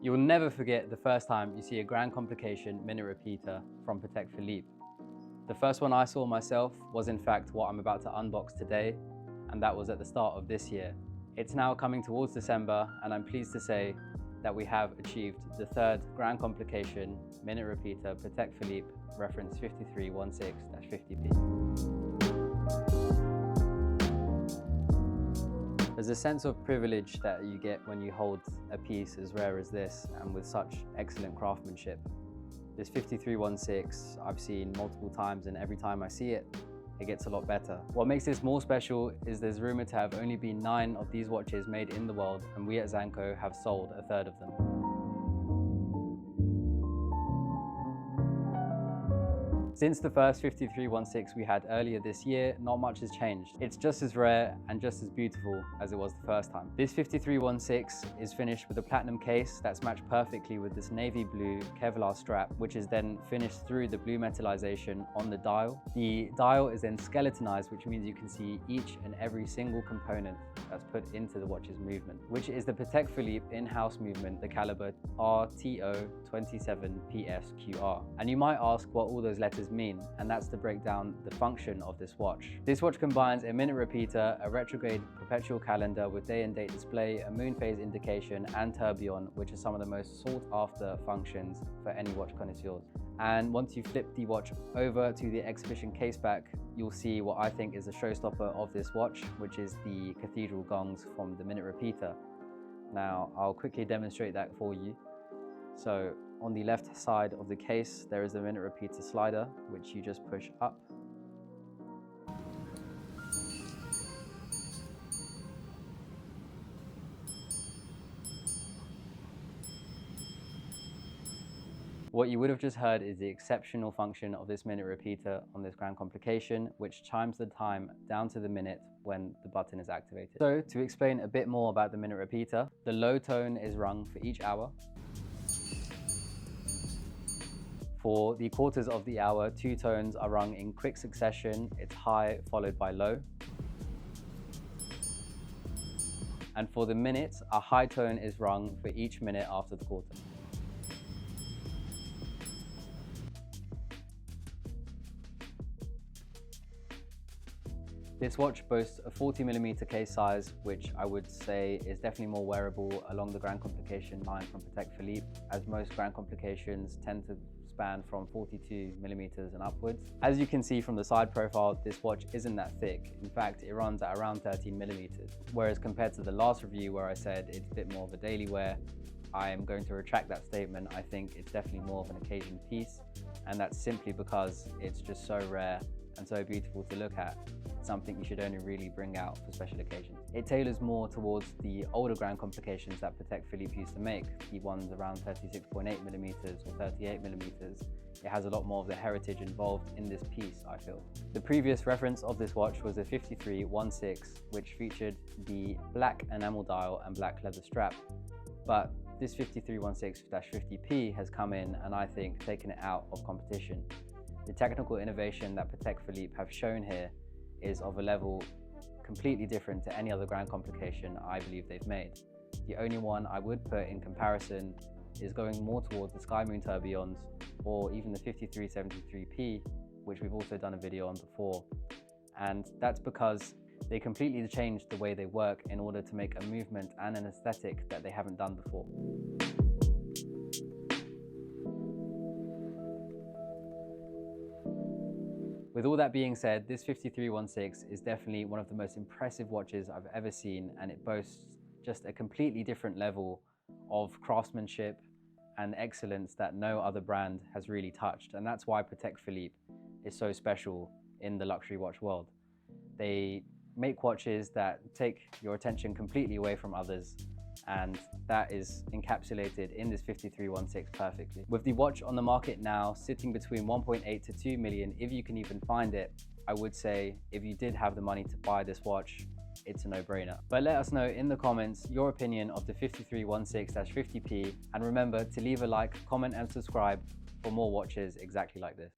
You'll never forget the first time you see a Grand Complication minute repeater from Patek Philippe. The first one I saw myself was in fact what I'm about to unbox today, and that was at the start of this year. It's now coming towards December, and I'm pleased to say that we have achieved the third Grand Complication minute repeater Patek Philippe reference 5316-50p. There's a sense of privilege that you get when you hold a piece as rare as this and with such excellent craftsmanship. This 5316 I've seen multiple times, and every time I see it, it gets a lot better. What makes this more special is there's rumored to have only been 9 of these watches made in the world, and we at Zanco have sold a third of them. Since the first 5316 we had earlier this year, not much has changed. It's just as rare and just as beautiful as it was the first time. This 5316 is finished with a platinum case that's matched perfectly with this navy blue Kevlar strap, which is then finished through the blue metallization on the dial. The dial is then skeletonized, which means you can see each and every single component that's put into the watch's movement, which is the Patek Philippe in-house movement, the caliber RTO27PSQR. And you might ask what all those letters mean, and that's to break down the function of this watch. This watch combines a minute repeater, a retrograde perpetual calendar with day and date display, a moon phase indication, and tourbillon, which are some of the most sought after functions for any watch connoisseurs. And once you flip the watch over to the exhibition case back, you'll see what I think is the showstopper of this watch, which is the cathedral gongs from the minute repeater. Now, I'll quickly demonstrate that for you. So on the left side of the case, there is a minute repeater slider, which you just push up. What you would have just heard is the exceptional function of this minute repeater on this Grand Complication, which chimes the time down to the minute when the button is activated. So to explain a bit more about the minute repeater, the low tone is rung for each hour. For the quarters of the hour, 2 tones are rung in quick succession. It's high followed by low. And for the minutes, a high tone is rung for each minute after the quarter. This watch boasts a 40mm case size, which I would say is definitely more wearable along the Grand Complication line from Patek Philippe, as most Grand Complications tend to span from 42mm and upwards. As you can see from the side profile, this watch isn't that thick. In fact, it runs at around 13mm, whereas compared to the last review where I said it's a bit more of a daily wear, I am going to retract that statement. I think it's definitely more of an occasion piece, and that's simply because it's just so rare and so beautiful to look at. Something you should only really bring out for special occasions. It tailors more towards the older Grand Complications that Patek Philippe used to make, the ones around 36.8mm or 38mm. It has a lot more of the heritage involved in this piece, I feel. The previous reference of this watch was the 5316, which featured the black enamel dial and black leather strap. But this 5316-50p has come in and I think taken it out of competition. The technical innovation that Patek Philippe have shown here is of a level completely different to any other Grand Complication I believe they've made. The only one I would put in comparison is going more towards the Sky Moon tourbillons, or even the 5373p, which we've also done a video on before. And that's because they completely changed the way they work in order to make a movement and an aesthetic that they haven't done before. With all that being said, this 5316 is definitely one of the most impressive watches I've ever seen, and it boasts just a completely different level of craftsmanship and excellence that no other brand has really touched. And that's why Patek Philippe is so special in the luxury watch world. They make watches that take your attention completely away from others, and that is encapsulated in this 5316 perfectly. With the watch on the market now sitting between 1.8 to 2 million, if you can even find it, I would say if you did have the money to buy this watch, it's a no-brainer. But let us know in the comments your opinion of the 5316-50p, and remember to leave a like, comment and subscribe for more watches exactly like this.